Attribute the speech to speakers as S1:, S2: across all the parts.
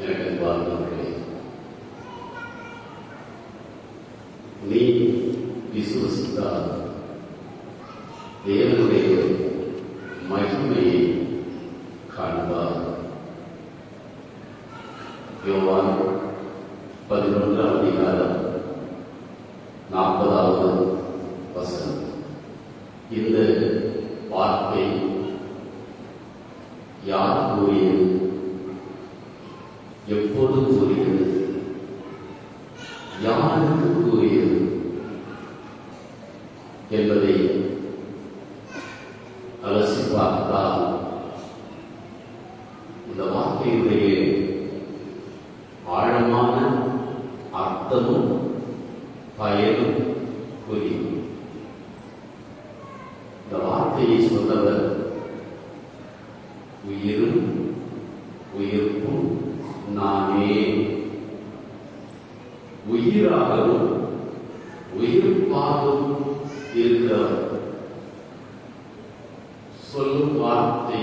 S1: எனக்கு வாழ்ந்தவர்களே, நீ விசுவசித்தால் தேவனுடைய மகிமையை காண்பார். யோவான் 11ஆம் அதிகாரம் 40வது வசனம். இந்த வார்த்தை யார் கூறியது, எப்போது கூறியது, யாருக்கு கூறியது என்பதை அலசி பார்த்தால் இந்த வார்த்தையுடைய ஆழமான அர்த்தமும் பயனும் புரியும். இந்த வார்த்தையை சொன்னவர் உயிரும் உயிர்ப்பும் நானே, உயிராகவும் உயிர்ப்பாகவும் இருக்கிறவர். சொல்லும் வார்த்தை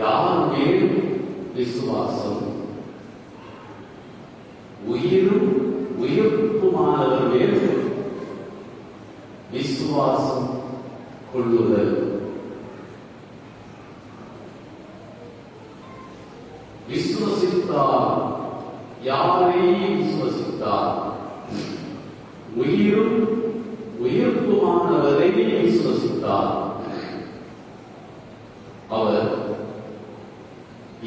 S1: யார் மேல் விசுவாசம், உயிரும் உயிர்ப்புமானவர் மேல் விசுவாசம் கொள்ளுதல். விசுவசித்தார், யாரை விசுவசித்தார்? உயிரும் உயிர்ப்புமானவரை விசுவசித்தார். அவர்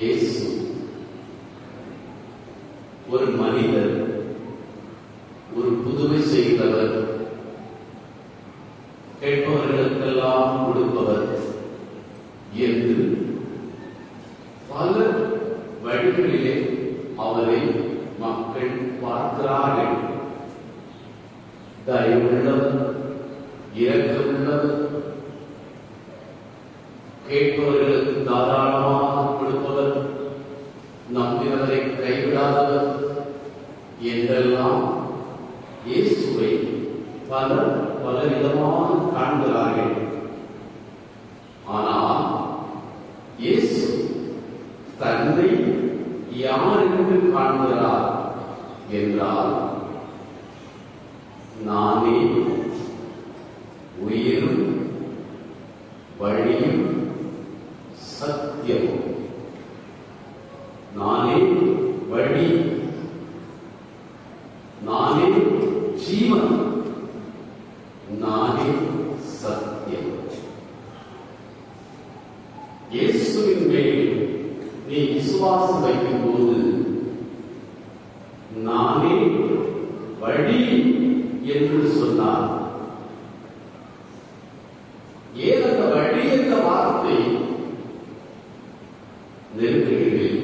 S1: இயேசு. ஒரு மனிதர், ஒரு புதுமை செய்தவர், கேட்பவர்களுக்கெல்லாம் கொடுப்பவர் என்று பல வழிகளிலே அவரை மக்கள் பார்க்கிறார்கள். தயவுள்ளவர், இரக்கமுள்ளவர், கேட்பவர்களுக்கு தாராளமாக கொடுப்பவர், நம்பினவரை கைவிடாதவர் என்றெல்லாம் இயேசுவை பலர் பலவிதமாக காண்கிறார்கள். ஆனால் இயேசு தன்னை யார் என்று காண்கிறார் என்றால், நானே உயிரும் வழியும் சத்தியம், நானே வழி, நானே ஜீவன், நானே சத்தியம். இயேசுவின் மேல் நீ விசுவாசம் வைக்கும் போது, நானே வழி என்று சொன்னார். ஏதந்த வழி என்ற வார்த்தை நெருக்கடிகளில்,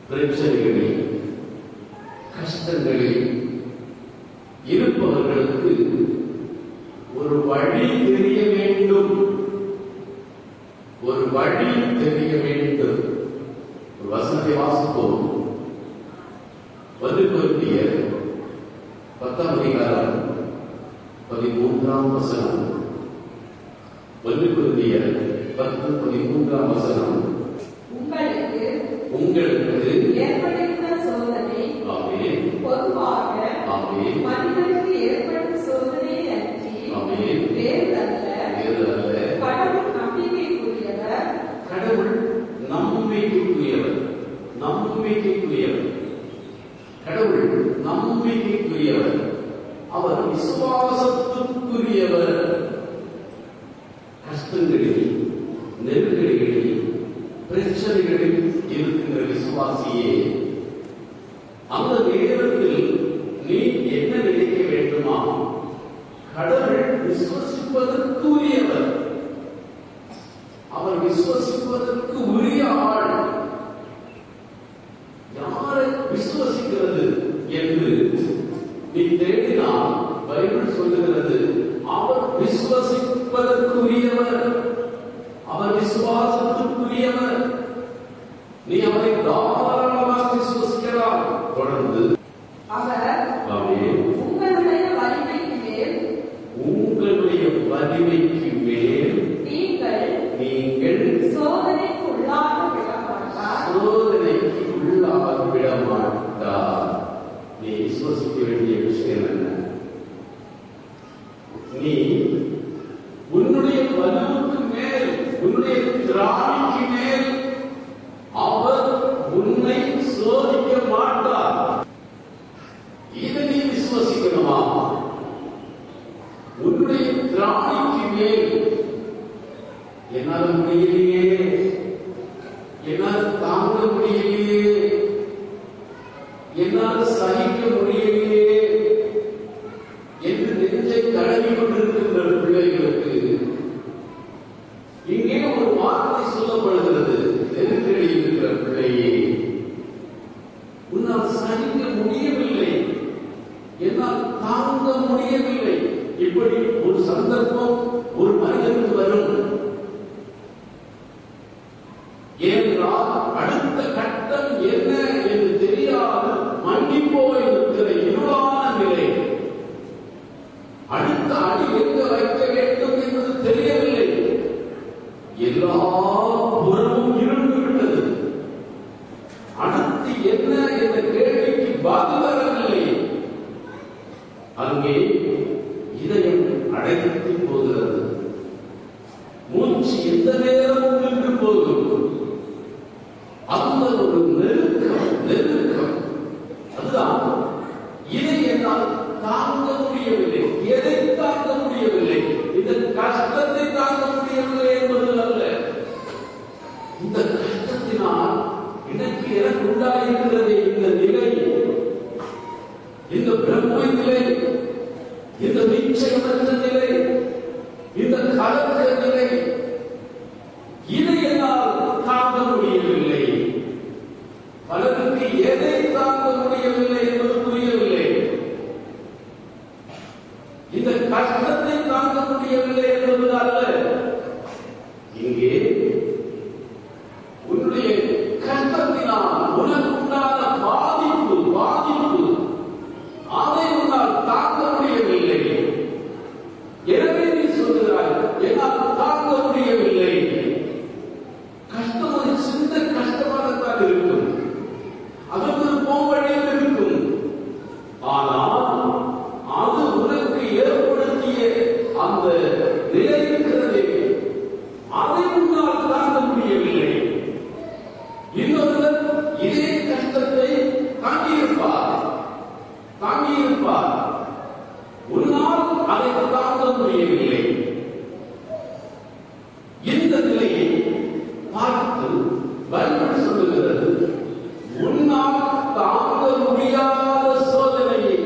S1: பிரச்சனைகளில், கஷ்டங்களில் இருப்பவர்களுக்கு ஒரு வழி தெரிய வேண்டும், ஒரு வழி தெரிய வேண்டும். ஒரு வசனத்தை வாசிப்போம். 1 கொரிந்தியர் 10ஆம் அதிகாரம் 13ஆம் வசனம். 1 கொரிந்தியர் 10:13ஆம் வசனம். உங்களுக்கு
S2: ஏற்படுகிற சோதனை பொதுவாக மனிதனுக்கு ஏற்படும் சோதனை அன்றி வேறு அல்ல. கடவுள் நம்பிக்கைக்குரியவர்,
S1: கடவுள் நம்பிக்கைக்குரியவர், நம்பிக்கைக்குரியவர், கடவுள் நம்பிக்கைக்குரியவர், அவர் விசுவாசத்துக்குரியவர். கஷ்டங்களில், நெருக்கடிகளில், பிரச்சனைகளில் இருக்கின்ற விசுவாசியே, அந்த நேரத்தில் நீ என்ன நினைக்க வேண்டுமா? கடவுள் விசுவசிப்பதற்கு உரியவர், அவர் விசுவசிப்பதற்கு உரிய ஆள். யாரை விசுவசிக்கிறது என்று நீ தேடினால் பைபிள் சொல்லுகிறது, அவர் விசுவசிப்பதற்கு உரியவர், அவர் விசுவாசத்துக்குரியவர். நீ அவரை தாராளமாக விசுவசிக்கலாம். தொடர்ந்து
S2: அவர் உங்களுடைய வலிமைக்கு மேல்,
S1: உங்களுடைய வலிமைக்கு மேல்
S2: நீங்கள் சோதனைக்கு உள்ளாக
S1: என்னால் தாங்க முடியலையே, என்னால் சகிக்க முடியலையே என்று நெஞ்சை தடவி கொண்டிருக்கின்ற பிள்ளைகளுக்கு இங்கே ஒரு வார்த்தை சொல்லப்படுகிறது. நெருக்கடியில் இருக்கிற பிள்ளையே, உன்னால் சகிக்க முடியவில்லை, என்னால் தாங்க முடியவில்லை. இப்படி ஒரு சந்தர்ப்பம் ஒரு மனிதனுக்கு வரும். ஏனென்றால் அடுத்த கட்டம் என்ன என்று தெரியாது மங்கி போய் இருக்கிற இருளான நிலை. அடுத்த அடி எங்க வைக்க வேண்டும் என்பது தெரியவில்லை. எல்லா புறமும் இருந்து விட்டது. அடுத்து என்ன என்ற கேள்விக்கு பதில் வரவில்லை. அங்கே இதயம் அடைத்து போகிறது. மூச்சு எந்த நேரமும் நின்று போகும். அந்த ஒரு நெருக்கம் அதுதான். இதை என்னால் தாங்க முடியவில்லை. எதை தாங்க முடியவில்லை? இந்த கஷ்டத்தை தாங்க முடியவில்லை என்பது அல்ல. இந்த கஷ்டத்தினால் இன்னைக்கு எனக்கு உண்டாயிருக்கிறது இந்த நிலை, இந்த பிரம்ம நிலை, இந்த நிச்சயமற்ற நிலை, இந்த கலக்க நிலை, இதை என்னால் தாங்க முடியவில்லை. பலருக்கு எதை தாங்க முடியவில்லை என்பது புரியவில்லை. இந்த கஷ்டத்தை தாங்க முடியவில்லை என்பது அல்ல. இங்கே உன்னுடைய கஷ்டத்தினால் உனக்குண்டான பாதிப்பு அதை உன்னால் தாங்க முடியவில்லை. எனவே நீ சொல்கிறாய், என்னால் தாங்க முடியவில்லை. கஷ்டம் ஒரு சின்ன கஷ்டமாகத்தான் இருக்கும், அது ஒரு போவழியில் இருக்கும். ஆனால் அது உனக்கு ஏற்படுத்திய அந்த நிலை இருக்கிறதே, அதை உன்னால் தாங்க முடியவில்லை. இன்னொருவர் இதே கஷ்டத்தை தாங்கியிருப்பார். உன்னால் அதை தாங்க முடியவில்லை. இந்த நிலையை பார்த்து பைபிள் சொல்லுகிறது, உன்னால் தாங்க முடியாத சோதனையை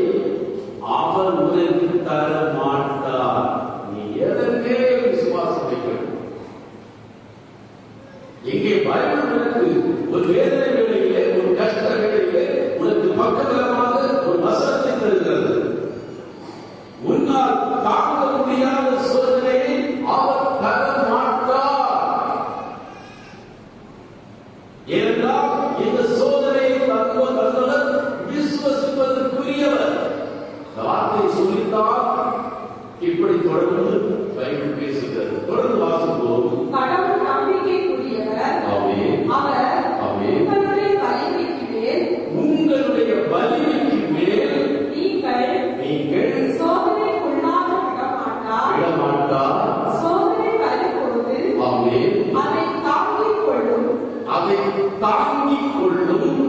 S1: அவர் உனக்கு தர மாட்டார். நீ எதற்கே விசுவாசம் வைக்க வேண்டும். இங்கே பைபிள் உனக்கு ஒரு வேதனை வேளையிலே, ஒரு கஷ்ட வேளையிலே உனக்கு பக்கபலமாக ஒரு வசனத்தை தருகிறது. உன்னால் தாங்க முடியாத சோதனையை அவர் தர மாட்டார். ஏனென்றால் இந்த சோதனையை தந்தவர் விசுவசிப்பதற்குரியவர். வார்த்தை சொல்லித்தான் இப்படி தொடர்ந்து பைபிள் பேசுகிறது. தொடர்ந்து வாசிப்போம்.
S2: கடவுள் நம்பிக்கைக்குரியவர்.
S1: உங்களுடைய வலிமைக்கு மேல் நீங்கள்
S2: சோதனைக்குள்ளாக விடமாட்டார். சோதனை வரும்போது அதை தாங்கிக் கொள்ளும்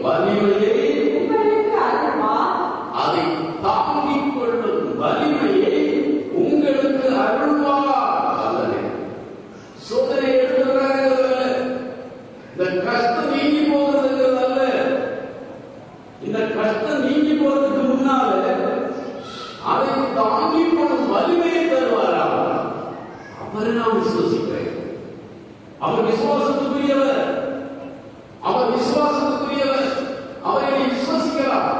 S2: வலிமையை உங்களுக்கு அருள்வார். அதை தாங்கிக் கொள்ளும் வலிமையை உங்களுக்கு அருள்வார். சோதனை எடுக்கிறார்கள், இந்த கஷ்டம் நீங்கி போகிறது அல்ல. இந்த கஷ்டம் நீங்கி போறதுக்கு முன்னால அதை தாங்கிக் கொள்ளும் வலிமையை தருவாரா? அவரை நான் விசுவசிக்கிறேன். அவர் விசுவாசத்துக்குரியவர். அவரை நீ விசுவசிக்கலாம்.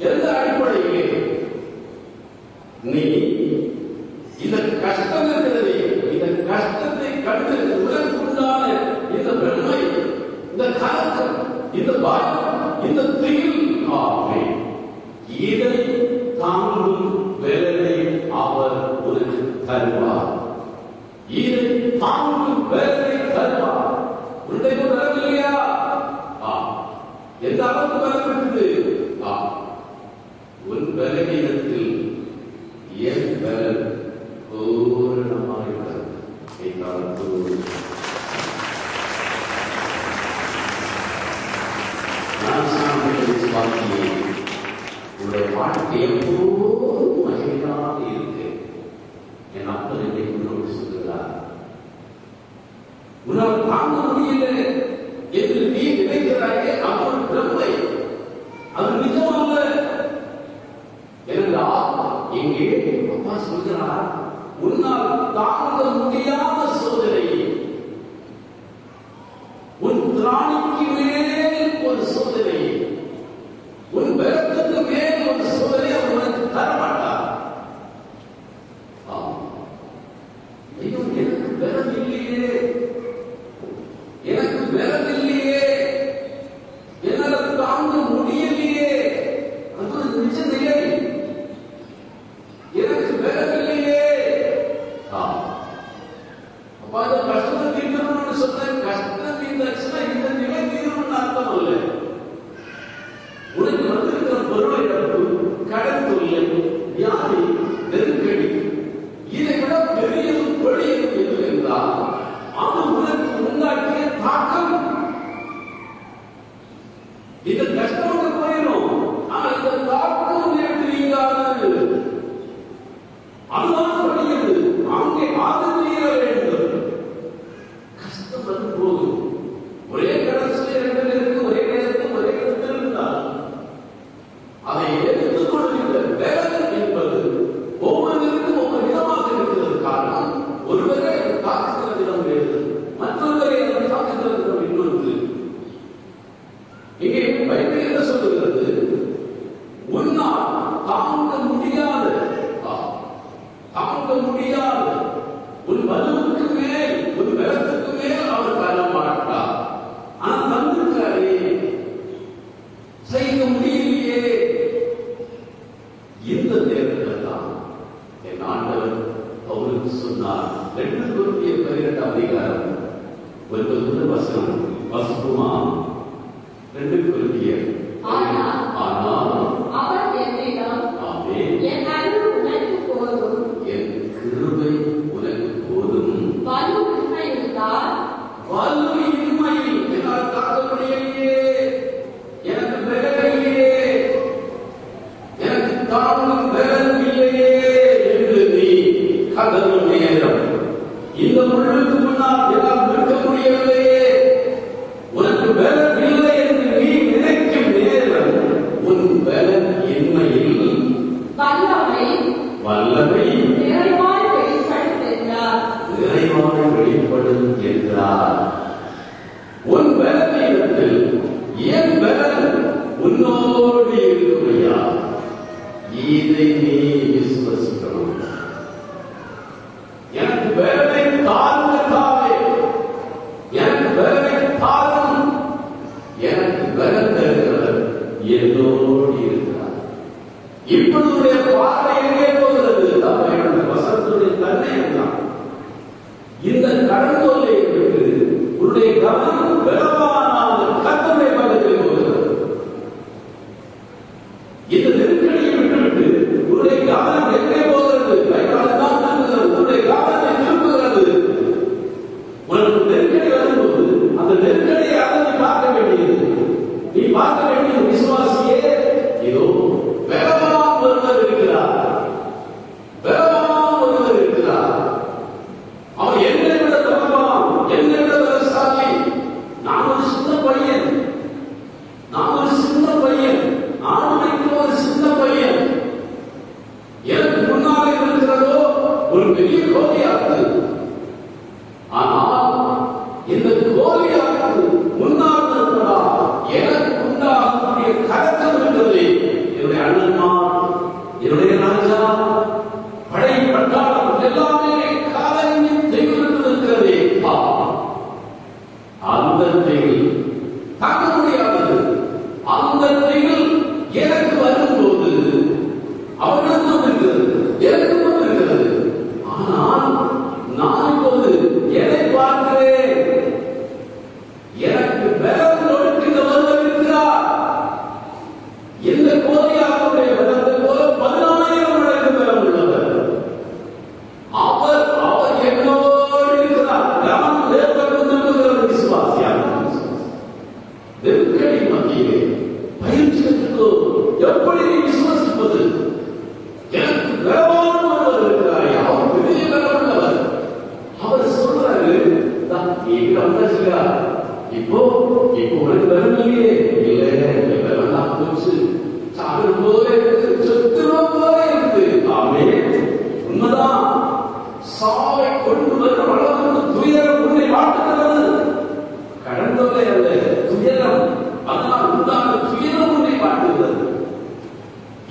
S2: எந்த அடிப்படையிலே? நீ இந்த கஷ்டம் இருக்கிறதே, இந்த கஷ்டத்தை கண்டு உனக்குண்டான இந்த பிரம்மை, இந்த கலக்கம், இந்த பாயம், இந்த திகில், இதை தாங்கும் வேலை அவர் உனக்கு தருவார். இதை தாங்கும் வேலை தருவார். உன்னை வரவு இல்லையா? எந்த அளவுக்கு வரப்பட்டது? உன் பலவீனத்தில் என் பலன் பூரணமாக உங்களுடைய வாழ்க்கை எப்போதும் மகிழ்ச்சியாக இருக்கு. என் அப்பன் என்னை முன்னோடு சொல்லுகிறார்,
S1: உன்னால் தாங்க முடியல என்று நீ நினைக்கிறாயே, அது ஒரு பிரமை, அது நிஜமல்ல. என்றால் இங்கே அப்பா சொல்கிறார், உன்னால் தாங்க முடியாத சோதனையை, உன் திராணிக்கு மேல் ஒரு சோதனையை, உன் பலத்துக்கு மேல் ஒரு சோதனை அவர் உனக்கு தரமாட்டார். ஐயோ, எனக்கு பலம் இல்லையே, எனக்கு பலம் இல்லையே, என்னால் தாங்க முடியலையே, அது ஒரு நிஜ நிலை. எனக்கு பலம் இல்லையே. அப்ப அந்த கஷ்டத்தை தீர்க்கணும்னு சொன்ன, கஷ்டம் தீர்ந்தாச்சுன்னா இந்த நிலை தீர்க்கணும்னு அர்த்தம் அல்ல. உனக்கு வந்திருக்கிற பொருளை இழப்பு, கடன் தொல்லை, வியாதி, நெருக்கடி, இதை விட பெரியதும் கொடியதும் எது என்றால் அது உனக்கு உண்டாக்கிய தாக்கம். இந்த கஷ்டம் போயிடும், ஆனால் இந்த தாக்கம் எனக்கு நீங்காது. அதுதான் கொடியது. அங்கே அது தீர வேண்டும். கஷ்டம் வந்து போதும். ஒரே கடைசியில் 2 பேருக்கு ஒரே நேரத்தில் ஒரே இடத்தில் இருந்தால் அதை எடுத்துக் கொள்கின்ற வேலை என்பது ஒவ்வொருவருக்கும் ஒவ்வொரு விதமாக இருக்கிறது. காரணம், ஒருவரை தாக்குகிற விதம் வேறு, மற்றொருவரை அதை தாக்குகிற விதம் இன்னொன்று. இங்கே பைபிள் என்ன சொல்லுகிறது? உன்னால் தாங்க முடியாத, தாங்க முடியாத உன் வலுவுக்கு மேல், உன் பலத்துக்கு மேல் அவர் தர மாட்டார். ஆனால் தந்திருக்காரே, செய்ய முடியலையே. இந்த நேரத்தில் தான் என் ஆண்டவர் அவருக்கு சொன்னார். 2 Corinthians 12 அதிகாரம் 9 வசனம் வசனமா? 2 Corinthians. ஆனால்
S3: அவர் என்னிடம்,
S1: ஆமென்,
S3: என் அன்பு உனக்கு போதும்,
S1: என் கிருபை உனக்கு போதும்,
S3: வலுவின்மை இருந்தால்,
S1: வலுவின்மையில் என்னால் தாங்க முடியலையே, எனக்கு பலம் இல்லையே, எனக்கு தாங்கும் பலம் இல்லையே என்று நீ கதறும் நேரம், இந்த முழுக்கு முன்னால் என்னால் நிற்க முடியவில்லையே, உனக்கு பலம் இல்லை என்று நீ நினைக்கும் நேரம், உன் பலம் இன்மையில் வல்லமை
S3: நிறைவாய் வெளிப்படும் என்றார்.
S1: நிறைவாக வெளிப்படும் என்றார். உன் பலவீனத்தில் என் பலன் உன்னோடு இருக்கிறையா? இதை நீ விசுவசிக்கணும். எனக்கு பலனை தாழ்ந்தாவே, எனக்கு பலனை தாழும், எனக்கு பலன் தருகிறவர் என்னோடு இருக்கிறார். இப்பொழுது பார்வை எங்கே போகிறது? அவருடைய வசனத்துடைய தன்மை தான். இந்த கடன் தொல்லையை விட்டு உன்னுடைய கவனம் பலவானான கர்த்தருடைய பக்கத்தில் போகிறது. இந்த நெருக்கடியை விட்டுவிட்டு உன்னுடைய கவனம் எங்கே போகிறது? கைகாலம் தான் திரும்புகிறது. உன்னுடைய கவனத்தை திரும்புகிறது. உனக்கு நெருக்கடி வரும்போது அந்த நெருக்கடியை அதை பார்க்க வேண்டியது. நீ பார்க்க வேண்டிய விசுவாசியே, இதோ பலவான் ஒருவர் இருக்கிறார், பலவான் ஒருவர் இருக்கிறார். அவன் என்னை விட பலவான், என்னை விட பலசாலி. நான் ஒரு சின்ன பையன், நான் ஒரு சின்ன பையன், ஆண்மைக்கு ஒரு சின்ன பையன். எனக்கு முன்னாலே இருக்கிறதோ ஒரு பெரிய கோலியாத்து. ஆனால் இந்த கோலியாத்து முன்னால் இருக்கிறதா எனக்கு உண்டாகக்கூடிய கலக்கம் இருக்கிறது. என்னுடைய அண்ணன்மார், என்னுடைய ராஜா, படை பட்டாளம் எல்லாமே காலங்கி தெரிவித்திருக்கிறதே. அந்த திகில் தாங்க முடியாதது. அந்த திகில் எனக்கு வரும்போது அவர்களுக்கும் இருக்கிறது, எனக்கும் இருக்கிறது. ஆனால் நான் இப்போது எதை பார்க்கிறேன்? எனக்கு பலம் கொடுக்கின்ற ஒருவர் இருக்கிறார். இந்த கோரியாவுடைய பலத்தை போல 14,000 மடங்கு பலம் உள்ளவர். அவர் என்னோடு இருக்கிறார். கவனம் ஏற்பட்டு விசுவாசியாக
S2: இப்போ உனக்கு வரலையே, இல்லை வரலாம் போச்சு, சாப்பிடும் போதே இருக்கு, சொத்துரும் போதே இருக்கு. ஆமே, உண்மைதான். சாவை கொண்டு வர அளவுக்கு துயரம் உன்னை வாழ்த்துகிறது. கடந்தவரை அல்ல, துயரம், அதனால் உண்டான துயரம் உன்னை வாழ்த்துகிறது.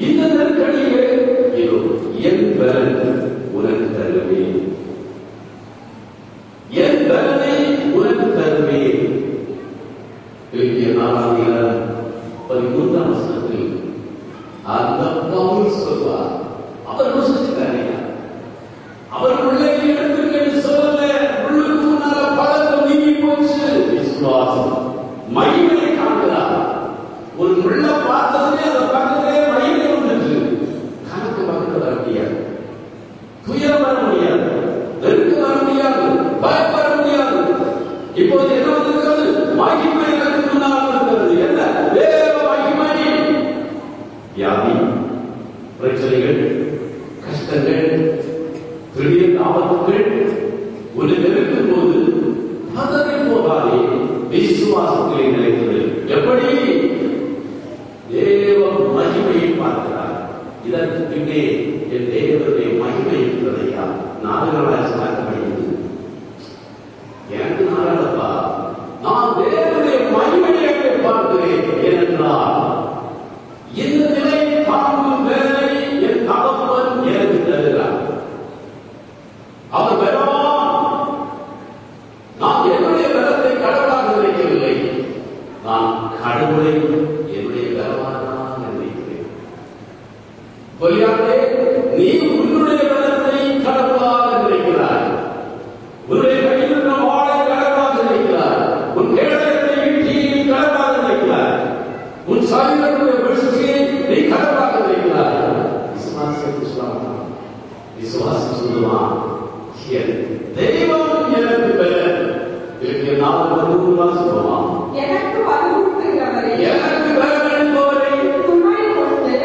S2: இந்த நெருக்கடியே இதோ என் பலன் உனக்கு தருவேன், என் பலனை உனக்கு தருவேன். 4:13 வசனத்தில் அந்த பவுல் சொல்வார். அவர் யோசிச்சுட்டாரு, அவர் உள்ளே எடுத்துக்கன்னு சொல்லல, உள்ளுக்கு முன்னால பலத்தை நீங்கி போச்சு. விசுவாசம் மகிமையை காண்கிறார். ஒரு முள்ள பார்த்ததுமே அந்த பக்கத்திலே மகிமை வந்துச்சு. கணக்கு பக்கத்தில் வர முடியாது, துயரம் வர முடியாது, நெருக்கம் வர முடியாது, பயம் வர முடியாது. இப்போது என்ன வந்திருக்கிறது? மகிமை எனக்கு முன்னால் இருக்கிறது. என்ன தேவ மகிமை? வியாதி, பிரச்சனைகள், கஷ்டங்கள், திடீர் ஆபத்துகள் உன்னை நெருக்கும் போது பதவி போகாதே, விசுவாசத்திலே நிலைத்தது. எப்படி? தேவ மகிமையை பார்க்கிறார். இதற்கு பின்னே என் தேவனுடைய மகிமை இருக்கிறதையா 4 நாளாச்சு பார்க்க முடியுது. எனக்கு நாளாப்பா, நான் தேவனுடைய மகிமையை பார்க்கிறேன். ஏனென்றால் இந்த நிலையை தாங்கும் வேலை என் தகப்பன் எனக்கு தருகிறார். அவர் பெறவான். நான் என்னுடைய பலத்தை கடவுளாக நினைக்கவில்லை, நான் கடவுளை என்னுடைய பலவானாக நினைக்கிறேன். பொய்யாண்டே, நீ உன்னுடைய பலத்தை கடவுளாக நினைக்கிறாய், உன்னுடைய கையில் இருக்கிற வாளை கடவுளாக நினைக்கிறாய், உன் கேடயத்தை ஈட்டியை கடவுளாக நினைக்கிறாய், உன் சரீரத்துடைய விருட்சத்தை நீ கடவுளாக நினைக்கிறாய். விசுவாசம் சொல்லுவான், தெய்வம் எனக்கு பெயர். 4:13 சொல்லுவான், எனக்கு வலுவூட்டுகிறவரை, எனக்கு பலனளிப்பவரை,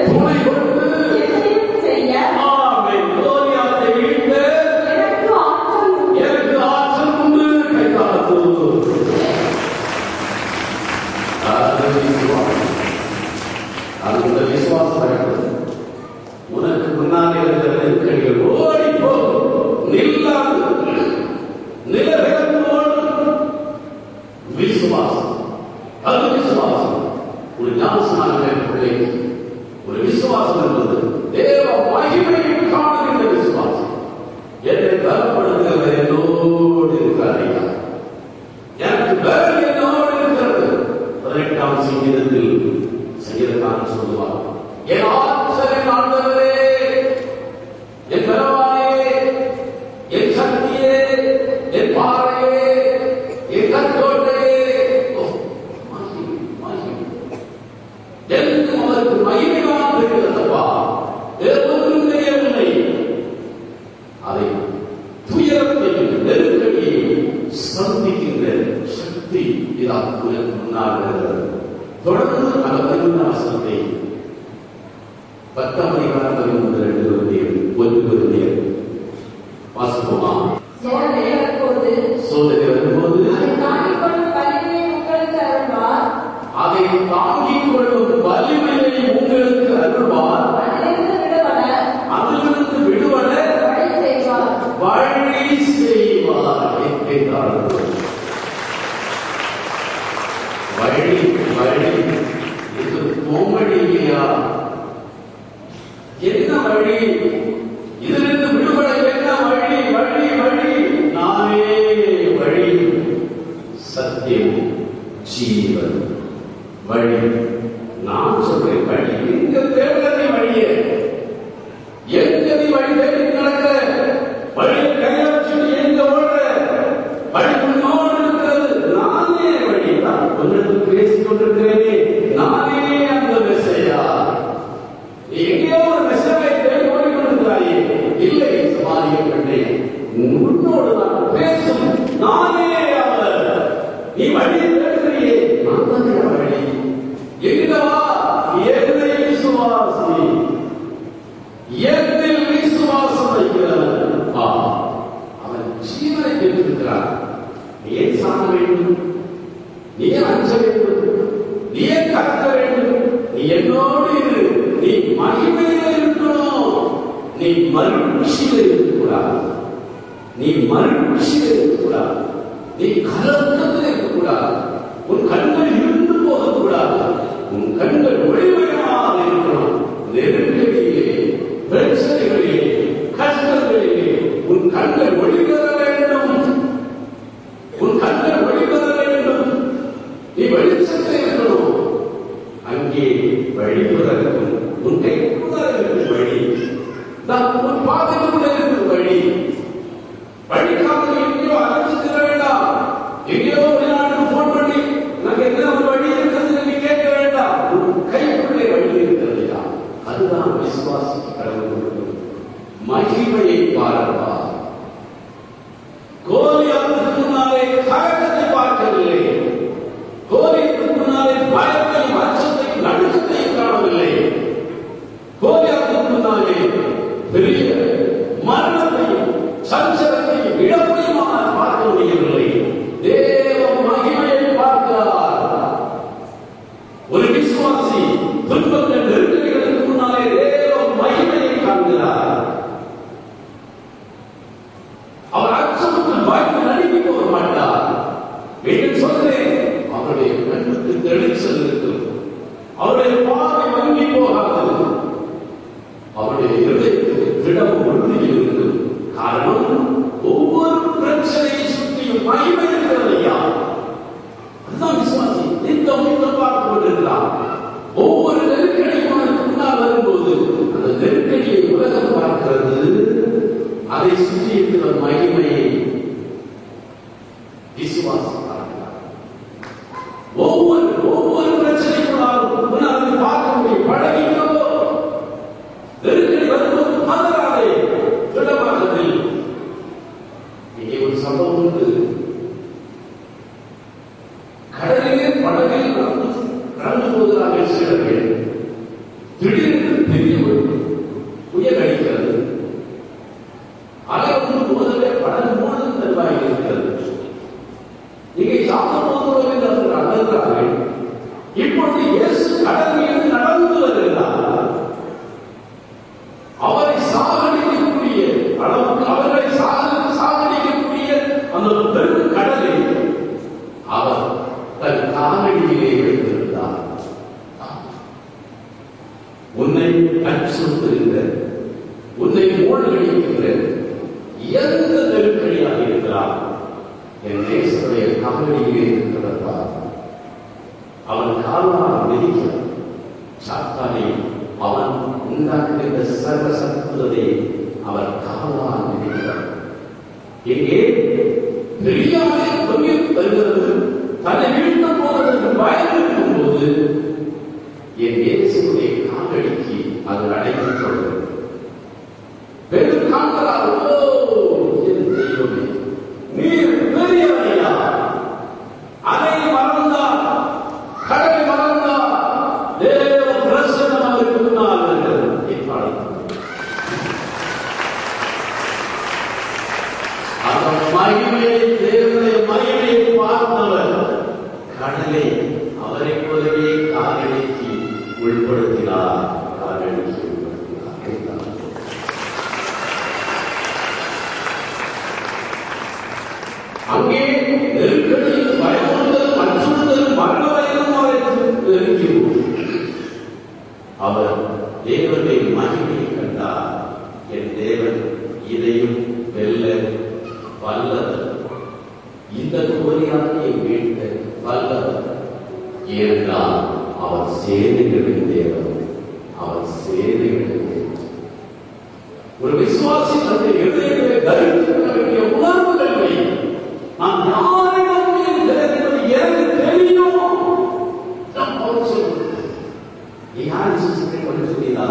S2: துணை கொடுத்து எதையும் செய்ய, ஆமென், கோலியாத்தை வீழ்த்த எனக்கு ஆற்றல் உண்டு. கைகாலத்து அந்த விசுவாசம் இருக்கிறது. உனக்கு முன்னாலே இருக்கிற நெருக்கடிகள் ஓடி போகும், நில்லாது, நிலவிழந்தோடு விசுவாசம். அது விசுவாசம். ஒரு ஞானஸ்நான பிள்ளைக்கு ஒரு விசுவாசம் என்பது தேவ மகிமையை காணுகின்ற விசுவாசம். என்னை பலப்படுத்துகிற என்னோடு இருக்கிறாரையா, எனக்கு பலம் என்னோடு இருக்கிறது. 18ஆம் சங்கீதத்தில் சங்கீதக்காரன் சொல்லுவார், என் ஆற்றலின் ஆண்டவரே, என் பலவானே, என் சக்தியே, என் பாறையே, என் கற்கோட்டையே, எனக்கும் அவருக்கு மகிமையாக இருக்கிறதப்பா. ஒன்றும் தெரியவில்லை. அதை துயரத்தையும் நெருக்கடியையும் சந்திக்கின்ற சக்தி இதாக முன்னால் இருக்கிறது. தொடர்ந்து அந்த 11ஆம் வசனத்தை 10ஆம் அதிகாரம் 13:2 வாசிப்போமா? சோதனை வரும்போது அதை தாங்கிக் கொள்ளும் வலிமையை உங்களுக்கு அருள்வார், அதிலிருந்து விடுபட வழி செய்வார் என்றார்கள். வழி இது போம்படி இல்லையா? என்ன வழி? இதிலிருந்து விடுபட என்ன வழி? நானே வழி, சத்தியம், ஜீவன். வழி நான் சொல்றேன். வழி எங்க தேவனை வழியே, எங்க நீ வழி தேடி நடக்கிற வழியை கையில வச்சுட்டு எங்க ஓடுற வழி முன்னோடு இருக்கிறது. நானே வழி தான் ஒன்றுக்கு பேசிக் கொண்டிருக்கிறேனே, நானே அந்த மெசையா. எங்கேயோ ஒரு மெசையை தேடி ஓடிக்கொண்டிருக்கிறாயே. இல்லை சமாளிக்க பெண்ணே, உன்னோடு நான் பேசும் நானே அவர். நீ வழியை தேடுகிறியே, நான் தானே வழி. எங்கவா? என்னை விசுவாசி, என்னில் விசுவாசம் வைக்கிறவன் அவன் ஜீவனை பெற்றிருக்கிறான். ஏன் சாக வேண்டும்? அஞ்ச வேண்டும், நீ ஏன் கத்த வேண்டும், நீ என்னோடு இரு, நீ மகிமையில இருக்கணும், நீ மகிழ்ச்சியில இருக்கக்கூடாது, நீ மகிழ்ச்சியில இருக்கக்கூடாது, நீ கலக்கத்தில் இருக்கக்கூடாது, உன் கண்கள் இருந்து போகக்கூடாது, உன் கண்கள் ஒளிமயமாக இருக்கணும். நெருக்கடியிலே, பிரச்சனைகளிலே, கஷ்டங்களிலே உன் கண்கள் ஒளிபெற வேண்டும், உன் கண்கள் ஒளிபெற வேண்டும். நீ வெளிச்சத்தில் இருக்கணும். அங்கே வழி பிறக்கும், உன் கைக்குள்ள இருக்கும் வழி, உன் பாதைக்குள்ள இருக்கும் வழி. வழிகாட்டு எங்கேயோ அழைச்சு செல்ல வேண்டாம், எங்கேயோ வெளிநாட்டுக்கு போன் பண்ணி நாங்க என்ன ஒரு வழி இருக்கிறது நீ கேட்க வேண்டாம். உன் கைக்குள்ளே வழி இருக்கிறதா? அதுதான் விசுவாசிக்கு கடவுள் கொடுக்கும் மகிமையை பாருப்பா. கோலியாத்துக்கு முன்னாலே கலக்கத்தை பார்க்கவில்லை, கோலியாத்துக்கு முன்னாலே பயத்தையும் அச்சத்தையும் நடுக்கத்தையும் காணவில்லை, கோலியாத்துக்கு முன்னாலே பெரிய மரணத்தையும் சஞ்சலத்தையும் இழப்பையும் பார்க்க முடியவில்லை. தேவ மகிமையை பார்க்கிறார். ஒரு விசுவாசி துன்பங்கள் நெருக்கடிகளுக்கு முன்னாலே தேவ மகிமையை காண்கிறார். அவர் அச்சத்துக்கு பயந்து நடுங்கி போக மாட்டார். மீண்டும் சொல்கிறேன், அவருடைய கண்ணுக்கு தெளிச்சல் இருக்கும், அவருடைய பார்வை வங்கி போகாது, அவருடைய இதயத்துக்கு திடம் உறுதியில் இருக்கும். காரணம், ஒவ்வொரு பிரச்சனையை சுற்றியும் மகிமை இருக்கிறது. ஐயா, அதுதான் விசுவாசி. நித்தம் பார்த்து கொண்டிருக்கிறார். ஒவ்வொரு நெருக்கடியும் அவனுக்கு முன்னால் வரும்போது அந்த நெருக்கடியை உலகம் பார்க்கிறது, அதை சுற்றி இருக்கிற மகிமையை விசுவாசி பார்க்கிறார். ஒவ்வொரு பிரச்சனைக்குள்ளாலும் பார்க்க முடியும். பழகிக்கோ, நெருக்கடி வரும்போது பதறாதே, திடமானதில். இங்கே ஒரு சம்பவம் உண்டு. கடலிலே படகில் நடந்து போகிறார்கள் சிலர்கள். திடீரென்று பெரிய ஒரு புயல் அடிக்கிறது. அலை ஒன்று போதவே படகு மூணு தருவாயில் இருக்கிறது. இங்கே சாப்பிட போகிறோம் என்று அவர்கள் அழுகிறார்கள். இப்பொழுது இயேசு கடல் மீது நடந்து வருகிறார். அவரை சாகடிக்கக்கூடிய அளவுக்கு, அவர்களை சாகடிக்கக்கூடிய அந்த பெரும் கடலை அவர் தன் காலடியிலே வைத்திருந்தார். உன்னை அச்சுறுத்துகின்ற, உன்னை மூழ்கடிக்கின்ற எந்த நெருக்கடியாக இருக்கிறார், என் நேசருடைய காலடியிலே இருக்கிறதா? அவன் காலால் மிதிக்கிறான். சாத்தானை அவன் உண்டாக்குகின்ற சர்வ சத்துவத்தை அவர் காலால் மிதிக்கிறார். எங்கே பெரியாரை தொங்கி வருகிறது, தன்னை வீழ்த்த போவதற்கு பயந்திருக்கும் போது என் இயேசுடைய காலடிக்கு அது அடைத்துக் கொள்ளும். வெறும் காண்கிறார். என் தெய்வமே, நீர் பெரியவரையா, அதை மறந்தார், கடலை மறந்தார், தேவ பிரசன்னம் அவருக்கு முன்னால் இருக்கிறது. அந்த மகிமையை, தேவனுடைய மகிமையை பார்த்தவர் கடலை அவரை போலவே காலடிக்கு உள்படுத்தினார். காலடிக்கு உள்படுத்தினார். அங்கே நெருக்கடியில் பயமுறுதல், அச்சுறுத்தல், மரண பயமும் அவரை நெருங்கியோம். அவர் தேவனுடைய மகிமையை கண்டார். என் தேவன் இதையும் வெல்ல வல்லவர், இந்த கோரியாக்கையை மீட்க வல்லவர். ஏனென்றால் அவர் சேனைகளின் தேவன், அவர் சேனைகளின் தேவன். ஒரு விசுவாசி தன்னுடைய இதயங்களை தரித்திருக்க வேண்டிய உணர்வுகள் வை. நான் யாரை நம்பி இருக்கிறேன் என்பது எனக்கு தெரியும். நீ யாரை விசுவாசிக்கிறேன் சொல்லியா?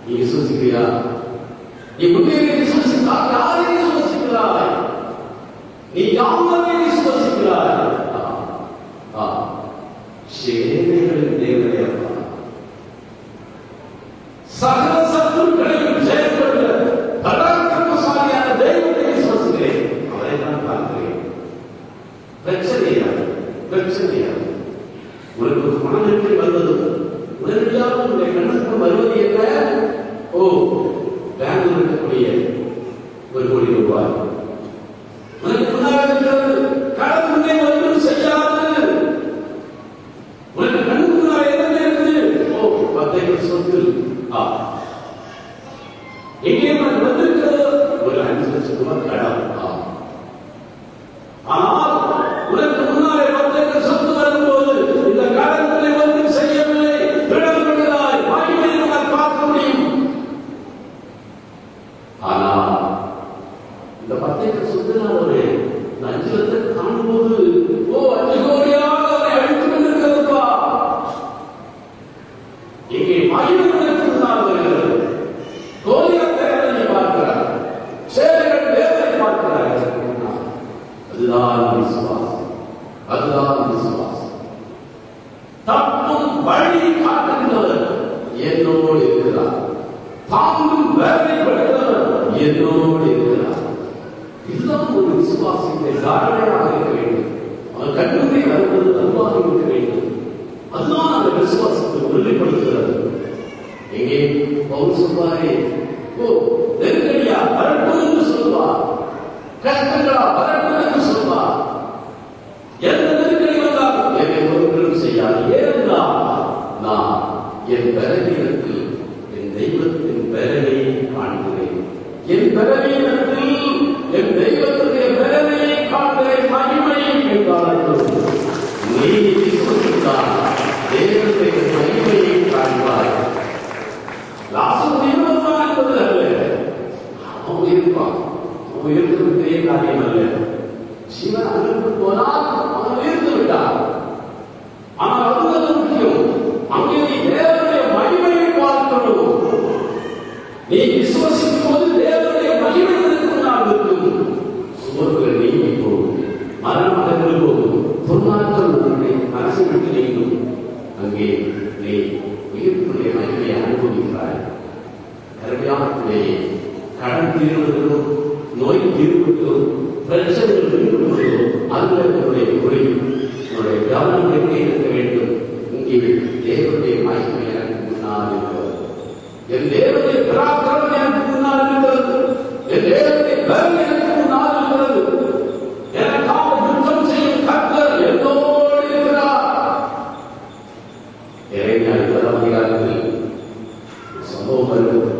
S2: நீ விசுவாசிக்கிறியா? நீ உண்மையை விசுவாசித்தால் யாரை விசுவாசிக்கிறாய்? நீ யாரை விசுவாசிக்கிறாய்? சேனைகளின் தேவனே அப்பா, சகல சத்துருக்களையும் செயல்படுத்த பராக்கிரம பிரச்சனையா? உனக்கு ஒரு மனநிலை வந்தது, உடனடியாக உன்னுடைய கண்ணுக்கு வருவது என்ன? ஓ, பேங்கில் இருக்கக்கூடிய 1 கோடி ரூபாய் உனக்கு முன்னாக இருக்கிறது. கடன் முன்னே ஒன்றும் செய்யாது. உனக்கு கண்ணுக்கு முன்னாக என்ன இருக்குது? ஓ, 10 ஏக்கர் சொத்து. எங்கே உனக்கு வந்திருக்கிறது? ஒரு 5 லட்சம் ரூபாய் கடன். ஆனால் உனக்கு முன்னாலே 10 ஏக்கர் சொத்து வரும்போது இந்த கடன்களை ஒன்றும் செய்யவில்லை, விடவில்லை, மகிமையை பார்க்க முடியும். ஆனால் இந்த 10 ஏக்கர் சொத்துனால் ஒரு 5 லட்சத்தை காணும்போது, ஓ, 5 கோடியாக அவரை அழித்துக் கொண்டிருக்கிறதுப்பா. இங்கே மகிமை முன்னால் வருகிறது. கோலியாத்தை பார்க்கிறார், சேவைகள் தேவனை பார்க்கிறார். அதுதான் விசுவாசம். அதுதான் விசுவாசம். தப்பும் வழி காட்டுகிறவர் என்னோடு இருக்கிறார். தாங்கும் வேலைப்படுகிறவர் என்னோடு இருக்கிறார். இதுதான் ஒரு விசுவாசத்தை தாரணையாக இருக்க வேண்டும். அவர் கண்ணுமே வருவது அன்பாக இருக்க வேண்டும். அதுதான் அந்த விசுவாசத்தை உறுதிப்படுத்துகிறது. எங்கே பவுல் சொல்வாரே, ஓ, நெருக்கடியா வரட்டும் என்று சொல்வார், கஷ்டங்களா வரட்டும் என்று சொல்வார். எந்த நெருக்கடி வந்தாலும் என்னை ஒன்றும் செய்யாது. ஏனென்றால் நான் என் பலவீனத்தில் என் தெய்வத்தின் பலனை காண்கிறேன். என் பலவீனத்தில் என் தெய்வத்துடைய பலனை காண்கிறேன். மகிமையை என்றாலும் நீ விசுவசித்தால் தேவனுடைய மகிமையை காண்பாய். லாசருடைய மரணம் என்பது அல்ல, அவன் இருப்பான். அவன் இருக்கிறதே காரியம் அல்ல. சிவன் அனுப்பி போனால் அவன் இருந்து விட்டான். ஆனால் அதுதான் முக்கியம். அங்கே நீ தேவனுடைய மகிமையை பார்க்கணும். நீ விசுவசிக்கும் போது தேவனுடைய மகிமை முன்னால் இருக்கும். சுவர்கள் நீங்கி போகும், மரணம் அகன்று போகும், துர்நாற்றம் உன்னுடைய மனசை விட்டு நீங்கும். அங்கே நீ உயிர்ப்புடைய மகிமையை அனுபவிக்கிறாய். கருமையானே கடன் தீர்வதிலும் நோய் தீர்வதிலும் பிரச்சனைகள் தீர்வதிலும் அல்ல உன்னுடைய மொழி, உன்னுடைய கவனம் எங்கே இருக்க வேண்டும்? இங்கே தேவனுடைய மகிமை எனக்கு முன்னால் இருக்கிறது. என் தேவனுடைய பராக்கிரமம் எனக்கு முன்னால் இருக்கிறது. என் தேவனுடைய பலம் எனக்கு முன்னால் இருக்கிறது. எனக்காக யுத்தம் செய்யும் கர்த்தர் என்னோடு இருக்கிறார். எரேமியா 20ஆம் அதிகாரத்தில் சம்பவம் வருகிறது.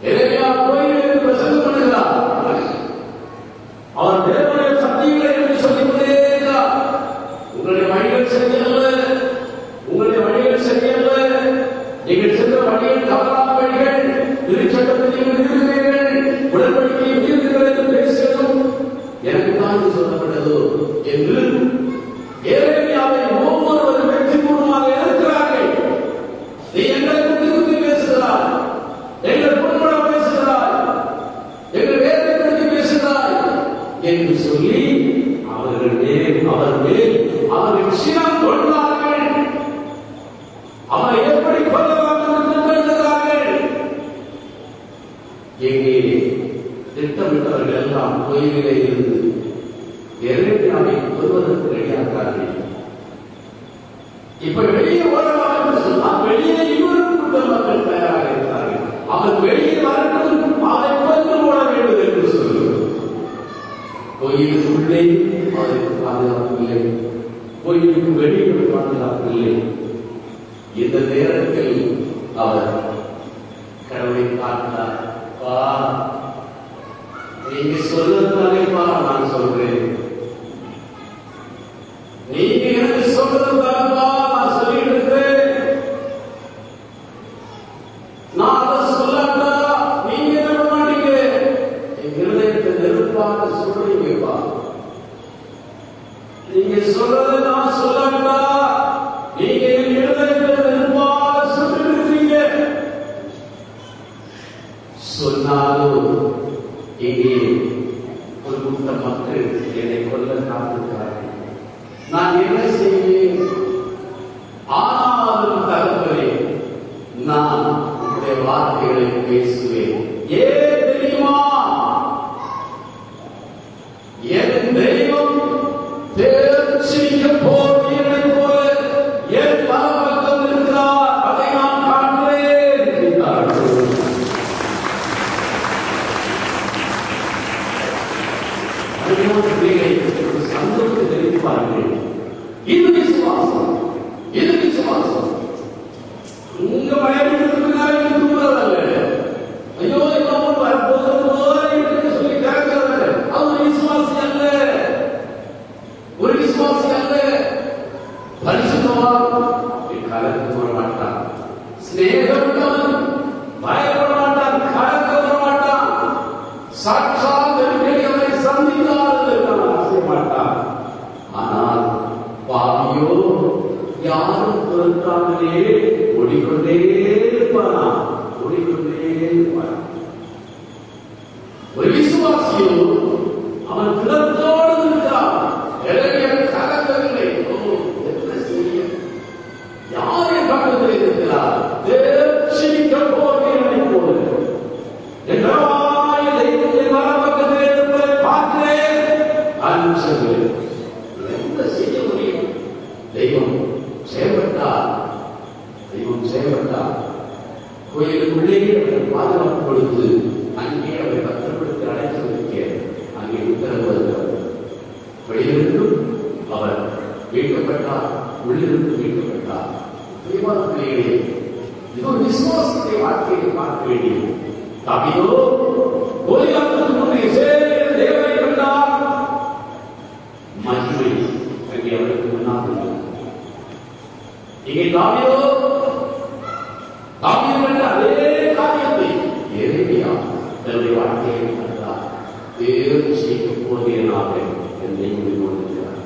S2: எரேமியா கோயிலில் பிரசங்கம் பண்ணுகிறார். அவர் தேவனுடைய சத்தியங்களை என்று சொல்லிக் கொண்டே இருக்கிறார். உங்களுடைய வழிகள் சரியல்ல, உங்களுடைய வழிகள் சரியல்ல, நீங்கள் சென்ற வழிகள் தவறான வழிகள், திருச்சட்டத்தை நீங்கள் மீறுகிறீர்கள், உடன்படிக்கையை மீறுகிறீர்கள் என்று பேசியதும் எனக்கு தான் சொல்லப்பட்டதோ என்று எரேமியாவை ஒவ்வொருவரும் வெற்றிபூர்வமாக இருக்கிறார்கள். நீ எங்களை குத்தி பேசுகிறாய், எங்கள் குடும்பம் பேசுகிறாய், எங்கள் வேலை பற்றி பேசுகிறாய் என்று சொல்லி அவர்கள் சினம் கொண்டார்கள். அவரை எப்படி கொல்லலாம் என்று திட்டமிட்டார்கள். எங்கே திட்டமிட்டவர்கள் எல்லாம் கோயிலே இருந்து எரேமியாவை கொல்வதற்கு ரெடியாகிறார்கள். இப்ப வெளியே ஓடலாம் என்று சொன்னால் வெளியே இவரும் மக்கள் தயாராக இருக்கிறார்கள். அவர் வெளியே வரட்டும், அதை கொண்டு ஓட வேண்டும் என்று சொல்லுவோம். கோயிலுக்கு உள்ளே அவருக்கு பாதுகாப்பு இல்லை, கோயிலுக்கு வெளியே பாதுகாப்பு இல்லை. இந்த நேரத்தில் அவர் கடவுளை பார்த்தார். நீங்க சொல்றதுதானேப்பா நான் சொல்றேன், நீங்க எனக்கு சொல்றதுதானப்பா நான் சொல்லிட்டு இருக்கிறேன். நான் அதை சொல்லாட்டா நீங்க என்ன பண்ண மாட்டீங்க? என் இருதயத்தை நெருப்பாக சொல்றீங்கப்பா. நீங்க சொல்றதை நான் சொல்லாட்டா நீங்க என் இருதயத்தை நெருப்பாக சொல்லிட்டு இருக்கீங்க. சொன்னாலும் இங்கே ஒரு கூட்ட மக்கள் என்னை கொல்ல காத்திருக்கிறார்கள். நான் என்ன செய்வேன்? ஆனாலும் தகவலே நான் உங்களுடைய வார்த்தைகளை பேசுவேன். ஏன் தெரியுமா? என் தெய்வம் தேர்ச்சிக்க பாருங்கள். இது விசுவாசம். இது விசுவாசம். உங்க வயதுக்கு தூங்குறதல்ல. ஐயோ இன்னும் வரப்போது சொல்லி கேட்கிறதல்ல. அது ஒரு விசுவாசி அல்ல. ஒரு விசுவாசி அல்ல. பரிசுத்தவான் கலந்து வர மாட்டான். ஸ்நேகமுள்ளவன் பயப்பட மாட்டான். கலந்து வர மாட்டான். சாட்சாத் அவரை சந்தித்தால் ஆசை மாட்டான். ஆனால் பாவியோ யாரும் பொருட்காமலே ஓடிக்கொண்டே இருப்பானா. ஓடிக்கொண்டே இருப்பான். ஒரு விசுவாசியோ அவன் திறத்தோடு இருக்கிறான். கலக்கவில்லை. என்ன செய்ய யாரை பக்கத்தில் இருக்கிறார்? தேர்ச்சிக்க போகிறேன் போல என்றாய் தெய்வத்தை பக்கத்தில் இருப்பதை பார்க்கிறேன். அஞ்சல் என்ன செய்ய முடியும்? தெய்வம் செயல்பட்டார். தெய்வம் செயல்பட்டார். கோயிலுக்குள்ளேயே அவரை பாதுகாப்பு கொடுத்து அங்கே அவரை பத்திரப்படுத்தி அழைத்து வைக்க அங்கே உத்தரவு வருகிறது. வெளியிலிருந்தும் அவர் மீட்கப்பட்டார். உள்ளிருந்து மீட்கப்பட்டார். பிள்ளைகளே, இது ஒரு விசுவாசத்தை வாழ்க்கையை பார்க்க வேண்டியது. தாவீதோ கோலியாத்துக்கு முன்னே தேவனை கண்டார். மகிமை அங்கே அவருக்கு முன்னால் இருந்தது. இங்கே தாவீதோ கண்ட அதே காரியத்தை எரேமியா தன்னுடைய வாழ்க்கையை கண்டார். தேவன் செய்ய போகிறேனாக என்னை முடிவெடுக்கிறார்.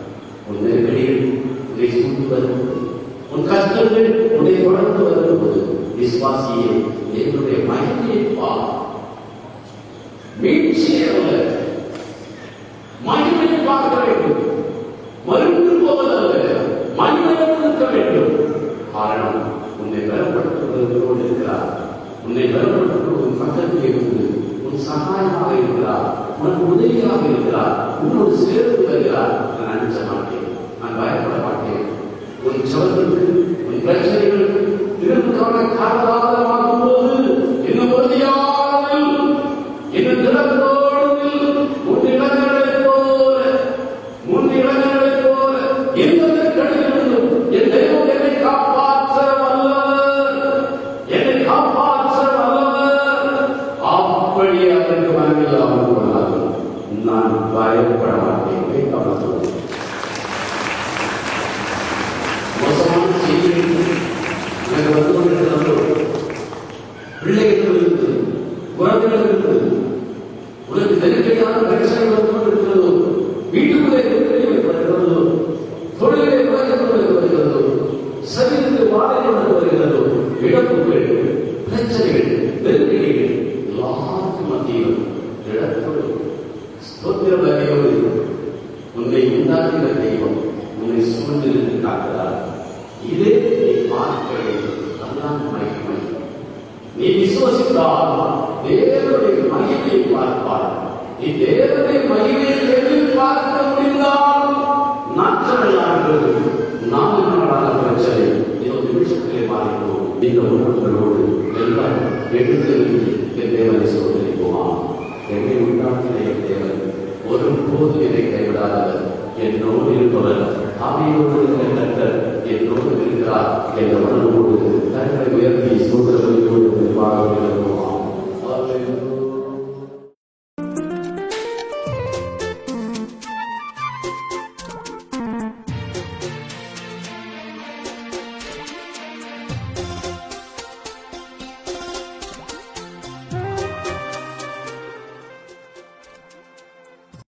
S2: உன் நெருக்கடியில் உன்னை சூழ்ந்து வரும்போது, உன் கஷ்டங்கள் உன்னை தொடர்ந்து வரும்போது விசுவாசியே என்னுடைய மகிமையை பார். மீட்சியை அல்ல, மகிமையை பார்க்க வேண்டும். மருந்து போவதல்ல, மகிமையோடு இருக்க வேண்டும். காரணம் உன்னை பலப்படுத்துவதோடு இருக்கிறார். உன்னை பலப்படுத்துவது உன் பக்கத்தில் இருந்து உன் சகாயமாக இருக்கிறார். உனக்கு உதவியாக இருக்கிறார். உன்னோடு சேர்ந்து வருகிறார். நான் அஞ்ச மாட்டேன். நான் பயப்பட மாட்டேன். உன் சவத்திற்கு உன் பிரச்சனைகளுக்கு திரும்புக்கான காரணமாகும் போது என்ன உறுதியானல் என்ன திறந்தோடு முன் இளங்களைப் போல எந்த கடையிலிருந்தும் என் தெய்வம் என்னை காப்பாற்ற வல்லவர். என்னை காப்பாற்ற வல்லவர். அப்படியே அதற்கு மனமில்லாமல் போனாலும் நான் பயப்பட மாட்டேன். மோசமான செய்திகளுக்கு எனக்கு வந்து கொண்டிருக்கிறதோ, பிள்ளைகள் இருக்கிறது, குழந்தைகள் இருக்கிறது, உனக்கு நெருக்கடியான பிரச்சனை வந்து கொண்டிருக்கிறதோ, வீட்டுக்குள்ளே நெருக்கடி வருகிறதோ, தொழிலை குறைந்து வருகிறதோ, சரீரத்தில் வாழை கொண்டு வருகிறதோ, இழப்புகள், பிரச்சனைகள், நெருக்கடிகள் எல்லாருக்கும் மத்தியிலும் இழப்படும் ஸ்தோத்திரம் அறியோடு உன்னை உண்டாக்கின தெய்வம் உன்னை சூழ்நிலை காக்கிறார். இதே நீ பார்க்க வேண்டும். அதுதான் மகிமை. நீ விசுவசித்தால் தேவனுடைய மகிமையை பார்ப்பார். நீ தேவனுடைய மகிமையை எதிர்பார்க்க முடிந்தால் நாட்களெல்லாம் நாளான பிரச்சனை இது நிமிஷத்திலே மாறிப்போம். இந்த உணர்வுகளோடு எல்லாம் எடுத்து என் தேவனை சோதனைப்போமா. என்னை உண்டாக்கின என் தேவன் ஒருபோது என்னை கைவிடாதவர். என்னோடு இருப்பவர் ஆவியோடு என்னோடு இருக்கிறார் என்ற உணர்வோடு தங்களை உயர்த்தி சோதனை